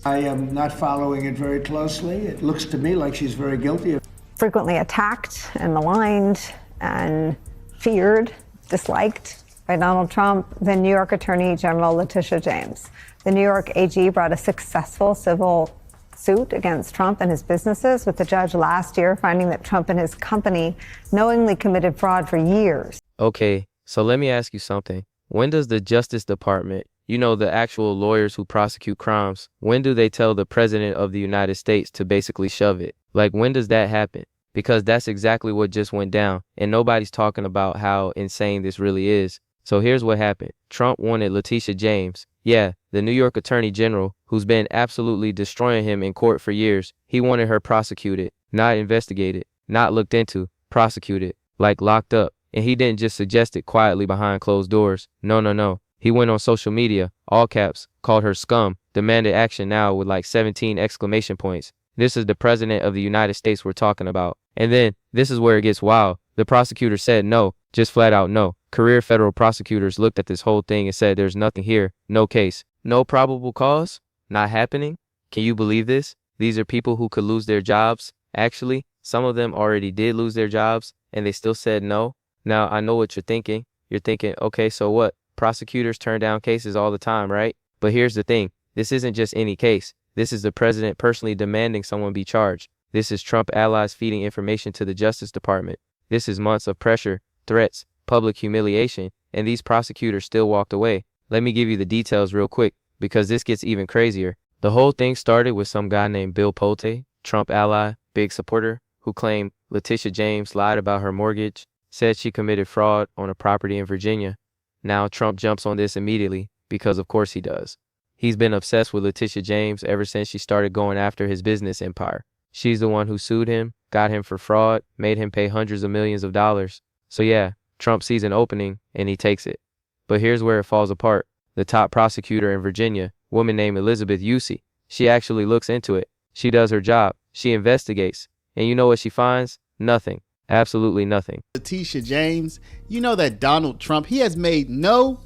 I am not following it very closely. It looks to me like she's very guilty of Frequently attacked and maligned and feared, disliked by Donald Trump, the New York Attorney General Letitia James. The New York AG brought a successful civil suit against Trump and his businesses, with the judge last year finding that Trump and his company knowingly committed fraud for years. Okay, so let me ask you something. When does the Justice Department, the actual lawyers who prosecute crimes, when do they tell the President of the United States to basically shove it? Like, when does that happen? Because that's exactly what just went down, and nobody's talking about how insane this really is. So here's what happened. Trump wanted Letitia James, the New York Attorney General, who's been absolutely destroying him in court for years. He wanted her prosecuted, not investigated, not looked into, prosecuted, like locked up. And he didn't just suggest it quietly behind closed doors. No. He went on social media, all caps, called her scum, demanded action now with like 17 exclamation points. This is the President of the United States we're talking about. And then, this is where it gets wild. The prosecutor said no, just flat out no. Career federal prosecutors looked at this whole thing and said there's nothing here, no case. No probable cause? Not happening? Can you believe this? These are people who could lose their jobs. Actually, some of them already did lose their jobs, and they still said no. Now, I know what you're thinking. You're thinking, okay, so what? Prosecutors turn down cases all the time, right? But here's the thing. This isn't just any case. This is the president personally demanding someone be charged. This is Trump allies feeding information to the Justice Department. This is months of pressure, threats, public humiliation, and these prosecutors still walked away. Let me give you the details real quick, because this gets even crazier. The whole thing started with some guy named Bill Pulte, Trump ally, big supporter, who claimed Letitia James lied about her mortgage, said she committed fraud on a property in Virginia. Now Trump jumps on this immediately, because of course he does. He's been obsessed with Letitia James ever since she started going after his business empire. She's the one who sued him, got him for fraud, made him pay hundreds of millions of dollars. So Trump sees an opening and he takes it. But here's where it falls apart. The top prosecutor in Virginia, woman named Elizabeth Yusi, she actually looks into it. She does her job. She investigates. And you know what she finds? Nothing. Absolutely nothing. Letitia James, you know that Donald Trump, he's made no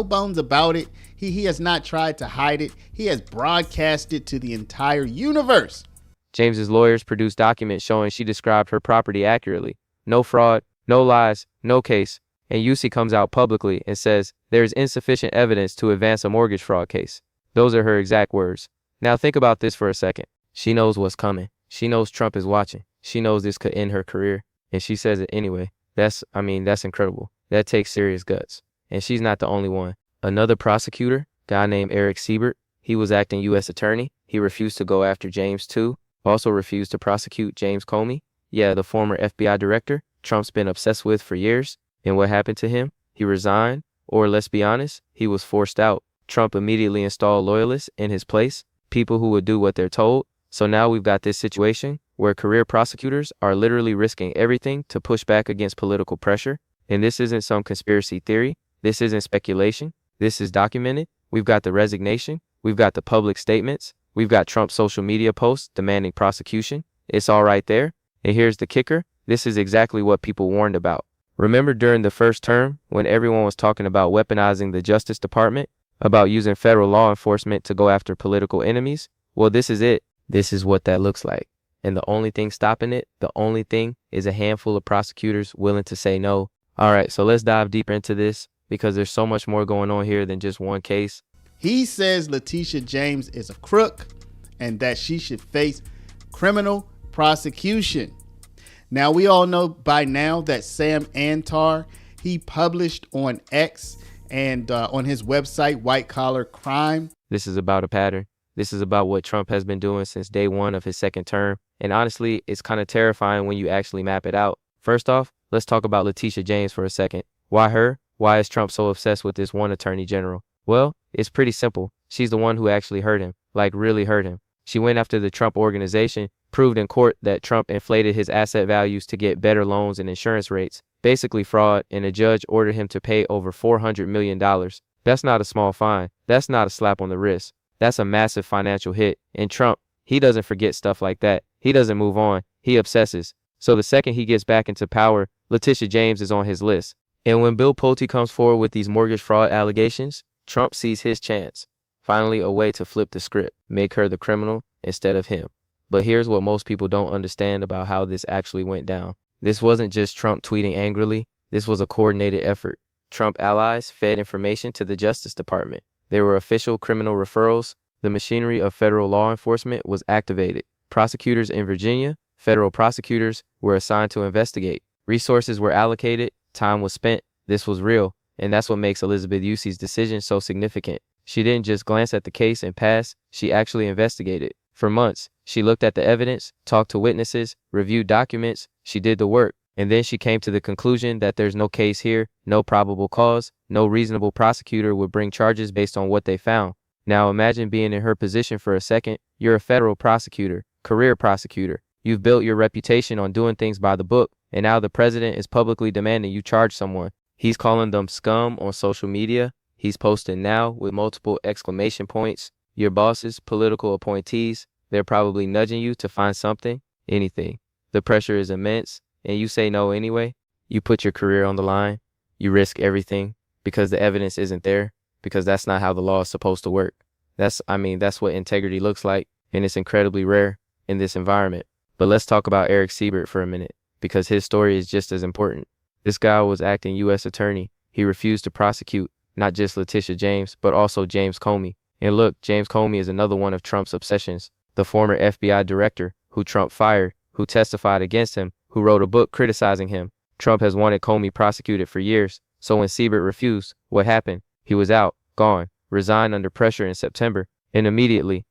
bones about it. He has not tried to hide it. He has broadcast it to the entire universe. James's lawyers produced documents showing she described her property accurately. No fraud, no lies, no case. And Yusi comes out publicly and says there is insufficient evidence to advance a mortgage fraud case. Those are her exact words. Now think about this for a second. She knows what's coming. She knows Trump is watching. She knows this could end her career. And she says it anyway. That's incredible. That takes serious guts. And she's not the only one. Another prosecutor, guy named Eric Siebert, he was acting U.S. attorney. He refused to go after James too. Also refused to prosecute James Comey. The former FBI director Trump's been obsessed with for years. And what happened to him? He resigned, or let's be honest, he was forced out. Trump immediately installed loyalists in his place, people who would do what they're told. So now we've got this situation where career prosecutors are literally risking everything to push back against political pressure. And this isn't some conspiracy theory. This isn't speculation. This is documented. We've got the resignation. We've got the public statements. We've got Trump's social media posts demanding prosecution. It's all right there. And here's the kicker. This is exactly what people warned about. Remember during the first term when everyone was talking about weaponizing the Justice Department, about using federal law enforcement to go after political enemies? Well, this is it. This is what that looks like. And the only thing stopping it, the only thing is a handful of prosecutors willing to say no. All right, so let's dive deeper into this because there's so much more going on here than just one case. He says Letitia James is a crook and that she should face criminal prosecution. Now, we all know by now that Sam Antar, he published on X and on his website, White Collar Crime. This is about a pattern. This is about what Trump has been doing since day one of his second term. And honestly, it's kind of terrifying when you actually map it out. First off, let's talk about Letitia James for a second. Why her? Why is Trump so obsessed with this one attorney general? Well, it's pretty simple. She's the one who actually hurt him, like really hurt him. She went after the Trump organization, proved in court that Trump inflated his asset values to get better loans and insurance rates, basically fraud, and a judge ordered him to pay over $400 million. That's not a small fine. That's not a slap on the wrist. That's a massive financial hit. And Trump, he doesn't forget stuff like that. He doesn't move on. He obsesses. So the second he gets back into power, Letitia James is on his list. And when Bill Pulte comes forward with these mortgage fraud allegations, Trump sees his chance. Finally, a way to flip the script, make her the criminal instead of him. But here's what most people don't understand about how this actually went down. This wasn't just Trump tweeting angrily. This was a coordinated effort. Trump allies fed information to the Justice Department. There were official criminal referrals. The machinery of federal law enforcement was activated. Prosecutors in Virginia, federal prosecutors, were assigned to investigate. Resources were allocated. Time was spent. This was real. And that's what makes Elizabeth Yusi's decision so significant. She didn't just glance at the case and pass. She actually investigated. For months, she looked at the evidence, talked to witnesses, reviewed documents. She did the work. And then she came to the conclusion that there's no case here, no probable cause, no reasonable prosecutor would bring charges based on what they found. Now imagine being in her position for a second. You're a federal prosecutor, career prosecutor. You've built your reputation on doing things by the book, and now the president is publicly demanding you charge someone. He's calling them scum on social media. He's posting now with multiple exclamation points. Your bosses, political appointees, they're probably nudging you to find something, anything. The pressure is immense, and you say no anyway. You put your career on the line. You risk everything because the evidence isn't there, because that's not how the law is supposed to work. That's what integrity looks like, and it's incredibly rare in this environment. But let's talk about Eric Siebert for a minute, because his story is just as important. This guy was acting U.S. attorney. He refused to prosecute not just Letitia James, but also James Comey. And look, James Comey is another one of Trump's obsessions. The former FBI director who Trump fired, who testified against him, who wrote a book criticizing him. Trump has wanted Comey prosecuted for years. So when Siebert refused, what happened? He was out, gone, resigned under pressure in September. And immediately,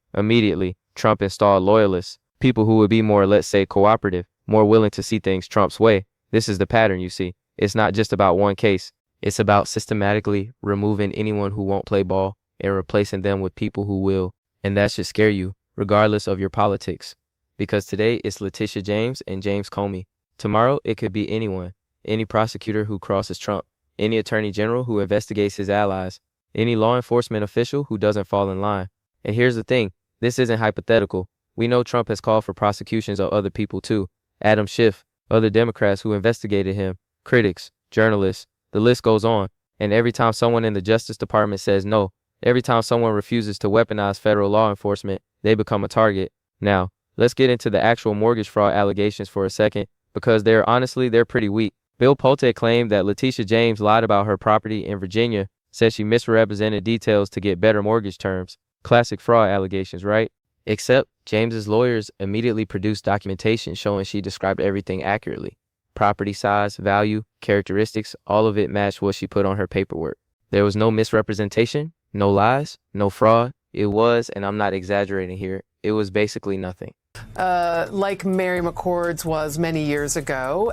Trump installed loyalists, people who would be more, let's say, cooperative, more willing to see things Trump's way. This is the pattern, you see. It's not just about one case. It's about systematically removing anyone who won't play ball and replacing them with people who will. And that should scare you, regardless of your politics. Because today it's Letitia James and James Comey. Tomorrow it could be anyone, any prosecutor who crosses Trump, any attorney general who investigates his allies, any law enforcement official who doesn't fall in line. And here's the thing, this isn't hypothetical. We know Trump has called for prosecutions of other people too. Adam Schiff, other Democrats who investigated him, critics, journalists, the list goes on. And every time someone in the Justice Department says no, every time someone refuses to weaponize federal law enforcement, they become a target. Now, let's get into the actual mortgage fraud allegations for a second, because they're pretty weak. Bill Pulte claimed that Letitia James lied about her property in Virginia, said she misrepresented details to get better mortgage terms. Classic fraud allegations, right? Except James's lawyers immediately produced documentation showing she described everything accurately. Property size, value, characteristics, all of it matched what she put on her paperwork. There was no misrepresentation, no lies, no fraud. It was, and I'm not exaggerating here, it was basically nothing. Like Mary McCord's was many years ago,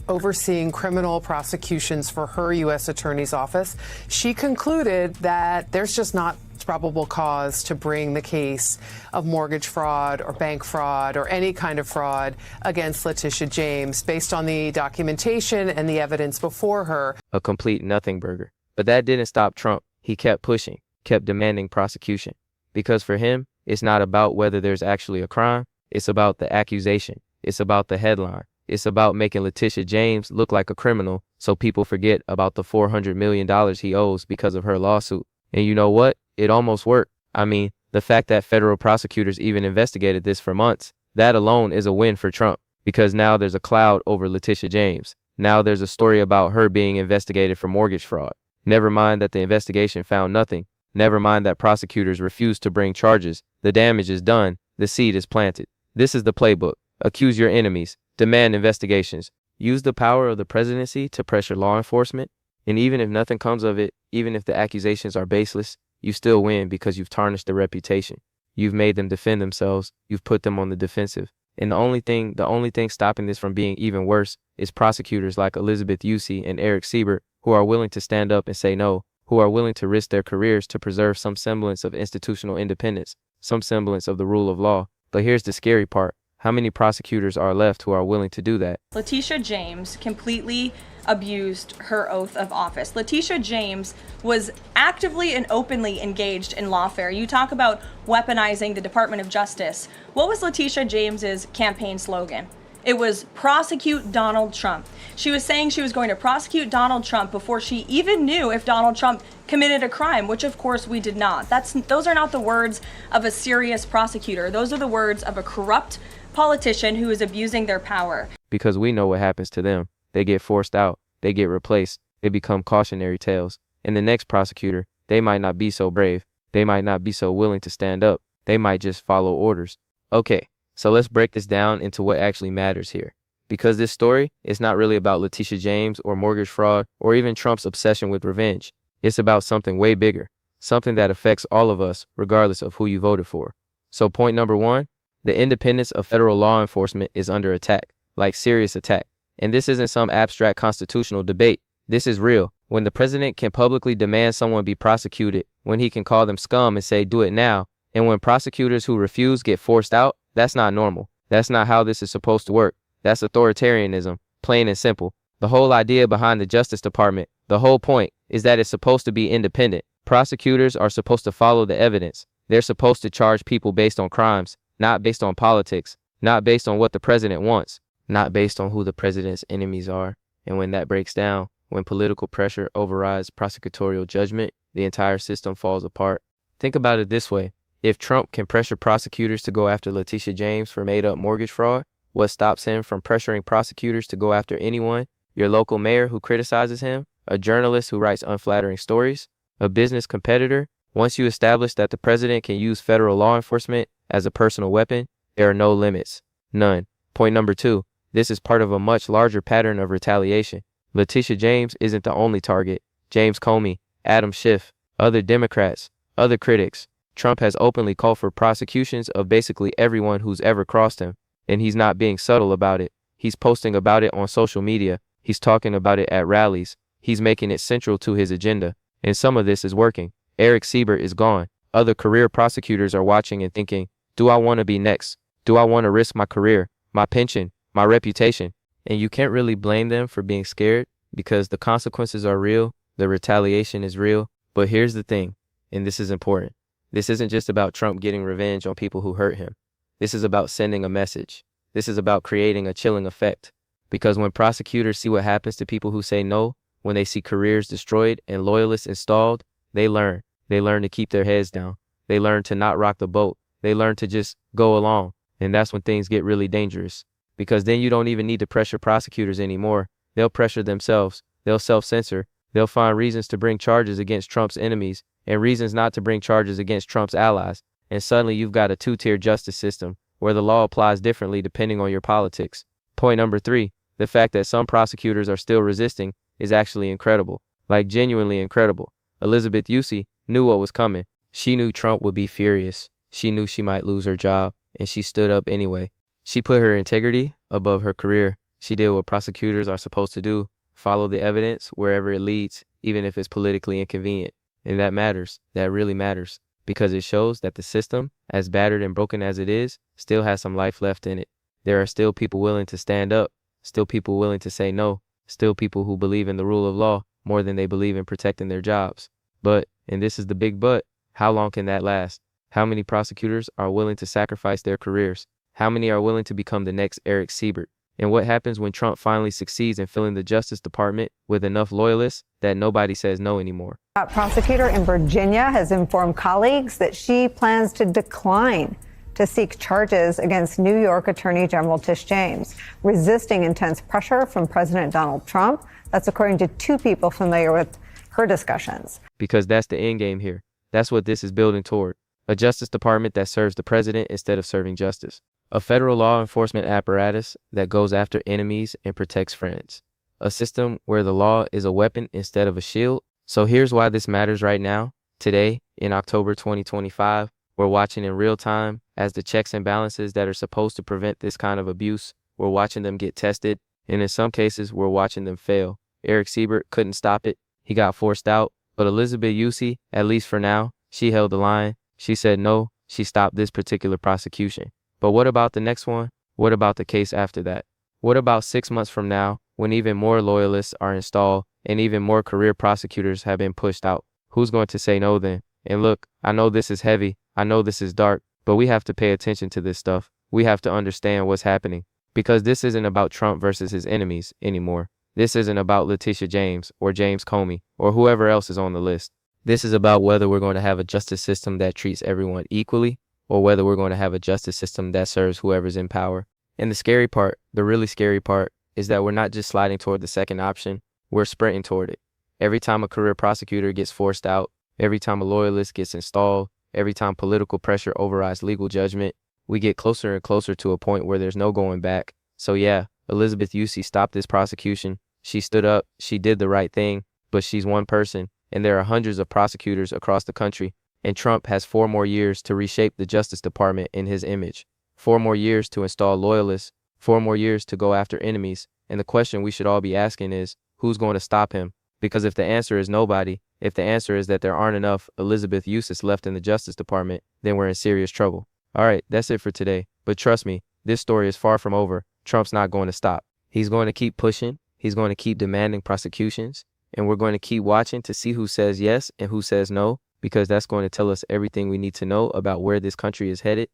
overseeing criminal prosecutions for her U.S. Attorney's Office, she concluded that there's just not probable cause to bring the case of mortgage fraud or bank fraud or any kind of fraud against Letitia James based on the documentation and the evidence before her. A complete nothing burger. But that didn't stop Trump. He kept pushing, kept demanding prosecution. Because for him, it's not about whether there's actually a crime. It's about the accusation. It's about the headline. It's about making Letitia James look like a criminal so people forget about the $400 million he owes because of her lawsuit. And you know what? It almost worked. I mean, the fact that federal prosecutors even investigated this for months, that alone is a win for Trump, because now there's a cloud over Letitia James. Now there's a story about her being investigated for mortgage fraud. Never mind that the investigation found nothing. Never mind that prosecutors refused to bring charges. The damage is done. The seed is planted. This is the playbook. Accuse your enemies. Demand investigations. Use the power of the presidency to pressure law enforcement. And even if nothing comes of it, even if the accusations are baseless, you still win because you've tarnished their reputation. You've made them defend themselves. You've put them on the defensive. And the only thing stopping this from being even worse is prosecutors like Elizabeth Yusi and Eric Siebert, who are willing to stand up and say no, who are willing to risk their careers to preserve some semblance of institutional independence, some semblance of the rule of law. But here's the scary part. How many prosecutors are left who are willing to do that? Letitia James completely abused her oath of office. Letitia James was actively and openly engaged in lawfare. You talk about weaponizing the Department of Justice. What was Letitia James's campaign slogan? It was prosecute Donald Trump. She was saying she was going to prosecute Donald Trump before she even knew if Donald Trump committed a crime, which of course we did not. Those are not the words of a serious prosecutor. Those are the words of a corrupt politician who is abusing their power. Because we know what happens to them. They get forced out. They get replaced. They become cautionary tales. And the next prosecutor, they might not be so brave. They might not be so willing to stand up. They might just follow orders. Okay, so let's break this down into what actually matters here. Because this story is not really about Letitia James or mortgage fraud or even Trump's obsession with revenge. It's about something way bigger, something that affects all of us regardless of who you voted for. So point number one, the independence of federal law enforcement is under attack, like serious attack. And this isn't some abstract constitutional debate. This is real. When the president can publicly demand someone be prosecuted, when he can call them scum and say, do it now, and when prosecutors who refuse get forced out, that's not normal. That's not how this is supposed to work. That's authoritarianism, plain and simple. The whole idea behind the Justice Department, the whole point, is that it's supposed to be independent. Prosecutors are supposed to follow the evidence. They're supposed to charge people based on crimes, not based on politics, not based on what the president wants, not based on who the president's enemies are. And when that breaks down, when political pressure overrides prosecutorial judgment, the entire system falls apart. Think about it this way. If Trump can pressure prosecutors to go after Letitia James for made-up mortgage fraud, what stops him from pressuring prosecutors to go after anyone? Your local mayor who criticizes him? A journalist who writes unflattering stories? A business competitor? Once you establish that the president can use federal law enforcement as a personal weapon, there are no limits. None. Point number two, this is part of a much larger pattern of retaliation. Letitia James isn't the only target. James Comey, Adam Schiff, other Democrats, other critics. Trump has openly called for prosecutions of basically everyone who's ever crossed him. And he's not being subtle about it. He's posting about it on social media. He's talking about it at rallies. He's making it central to his agenda. And some of this is working. Eric Siebert is gone. Other career prosecutors are watching and thinking, do I want to be next? Do I want to risk my career, my pension, my reputation? And you can't really blame them for being scared because the consequences are real. The retaliation is real. But here's the thing, and this is important. This isn't just about Trump getting revenge on people who hurt him. This is about sending a message. This is about creating a chilling effect. Because when prosecutors see what happens to people who say no, when they see careers destroyed and loyalists installed, they learn. They learn to keep their heads down. They learn to not rock the boat. They learn to just go along. And that's when things get really dangerous. Because then you don't even need to pressure prosecutors anymore. They'll pressure themselves. They'll self-censor. They'll find reasons to bring charges against Trump's enemies and reasons not to bring charges against Trump's allies. And suddenly you've got a two-tier justice system where the law applies differently depending on your politics. Point number three, the fact that some prosecutors are still resisting is actually incredible. Like genuinely incredible. Elizabeth Yusi knew what was coming. She knew Trump would be furious. She knew she might lose her job, and she stood up anyway. She put her integrity above her career. She did what prosecutors are supposed to do, follow the evidence wherever it leads, even if it's politically inconvenient. And that matters. That really matters. Because it shows that the system, as battered and broken as it is, still has some life left in it. There are still people willing to stand up, still people willing to say no, still people who believe in the rule of law more than they believe in protecting their jobs. But, and this is the big but, how long can that last? How many prosecutors are willing to sacrifice their careers? How many are willing to become the next Eric Siebert? And what happens when Trump finally succeeds in filling the Justice Department with enough loyalists that nobody says no anymore? A prosecutor in Virginia has informed colleagues that she plans to decline to seek charges against New York Attorney General Tish James, resisting intense pressure from President Donald Trump. That's according to two people familiar with her discussions. Because that's the end game here. That's what this is building toward. A Justice Department that serves the president instead of serving justice. A federal law enforcement apparatus that goes after enemies and protects friends. A system where the law is a weapon instead of a shield. So here's why this matters right now. Today, in October 2025, we're watching in real time as the checks and balances that are supposed to prevent this kind of abuse, we're watching them get tested. And in some cases, we're watching them fail. Eric Siebert couldn't stop it. He got forced out. But Elizabeth Yusi, at least for now, she held the line. She said no. She stopped this particular prosecution. But what about the next one? What about the case after that? What about 6 months from now, when even more loyalists are installed and even more career prosecutors have been pushed out? Who's going to say no then? And look, I know this is heavy. I know this is dark, but we have to pay attention to this stuff. We have to understand what's happening. Because this isn't about Trump versus his enemies anymore. This isn't about Letitia James or James Comey or whoever else is on the list. This is about whether we're going to have a justice system that treats everyone equally or whether we're going to have a justice system that serves whoever's in power. And the scary part, the really scary part, is that we're not just sliding toward the second option, we're sprinting toward it. Every time a career prosecutor gets forced out, every time a loyalist gets installed, every time political pressure overrides legal judgment, we get closer and closer to a point where there's no going back. So yeah, Elizabeth Yusi stopped this prosecution. She stood up, she did the right thing, but she's one person, and there are hundreds of prosecutors across the country, and Trump has 4 more years to reshape the Justice Department in his image. 4 more years to install loyalists, 4 more years to go after enemies, and the question we should all be asking is, who's going to stop him? Because if the answer is nobody, if the answer is that there aren't enough Elizabeth Yusis left in the Justice Department, then we're in serious trouble. All right, that's it for today. But trust me, this story is far from over. Trump's not going to stop. He's going to keep pushing. He's going to keep demanding prosecutions. And we're going to keep watching to see who says yes and who says no, because that's going to tell us everything we need to know about where this country is headed